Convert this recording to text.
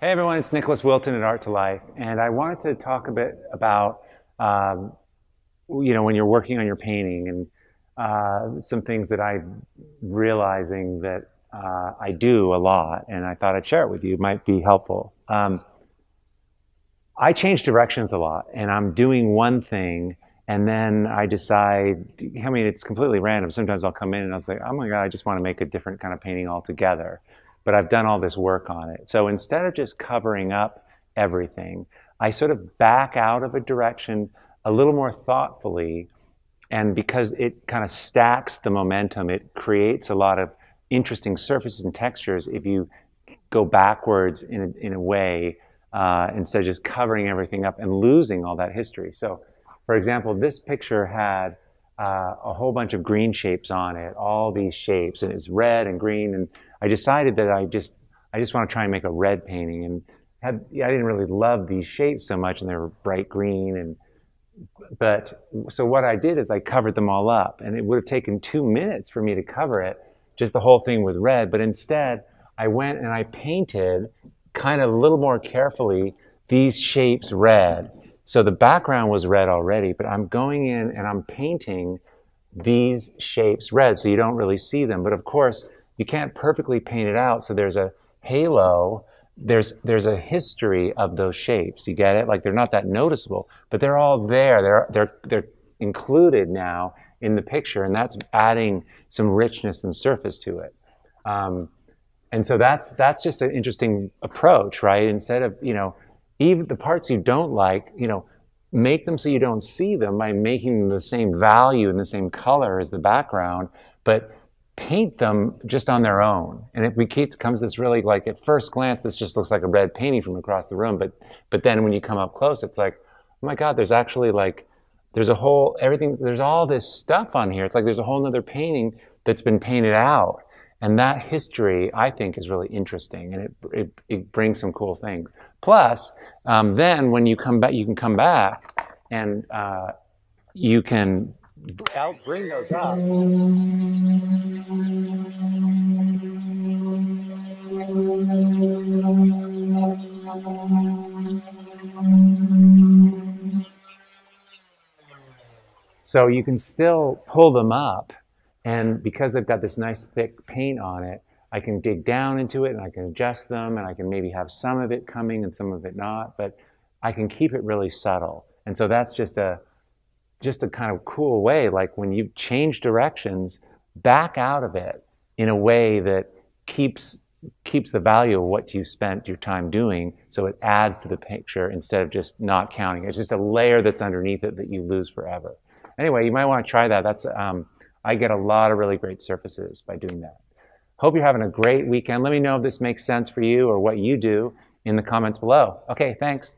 Hey everyone, it's Nicholas Wilton at Art to Life, and I wanted to talk a bit about, when you're working on your painting and some things that I'm realizing that I do a lot, and I thought I'd share it with you. It might be helpful. I change directions a lot, and I'm doing one thing, and then I decide, it's completely random. Sometimes I'll come in and I'll say, oh my God, I just want to make a different kind of painting altogether. But I've done all this work on it. So instead of just covering up everything, I sort of back out of a direction a little more thoughtfully. And because it kind of stacks the momentum, it creates a lot of interesting surfaces and textures if you go backwards in a way, instead of just covering everything up and losing all that history. So, for example, this picture had a whole bunch of green shapes on it, all these shapes, and it's red and green. And I decided that I just want to try and make a red painting, and I didn't really love these shapes so much, and they were bright green. So what I did is I covered them all up, and it would have taken 2 minutes for me to cover it, just the whole thing with red. But instead, I went and I painted kind of a little more carefully these shapes red. So the background was red already, but I'm going in and I'm painting these shapes red so you don't really see them. But of course, you can't perfectly paint it out, so there's a halo, there's a history of those shapes. You get it? Like, they're not that noticeable, but they're all there. They're included now in the picture, and that's adding some richness and surface to it. And so that's just an interesting approach, right? Instead of, even the parts you don't like, make them so you don't see them by making them the same value and the same color as the background, but paint them just on their own. And it becomes this really, like, at first glance, this just looks like a red painting from across the room. But then when you come up close, it's like, oh my God, there's actually there's all this stuff on here. It's like there's a whole nother painting that's been painted out. And that history, I think, is really interesting, and it brings some cool things. Plus, then when you come back, you can come back and you can bring those up. So you can still pull them up, and because they've got this nice thick paint on it, I can dig down into it and I can adjust them, and I can maybe have some of it coming and some of it not, but I can keep it really subtle. And so that's just a kind of cool way, like when you change directions, back out of it in a way that keeps the value of what you spent your time doing, so it adds to the picture instead of just not counting. It's just a layer that's underneath it that you lose forever. Anyway, you might want to try that. I get a lot of really great surfaces by doing that. Hope you're having a great weekend. Let me know if this makes sense for you or what you do in the comments below. Okay, thanks.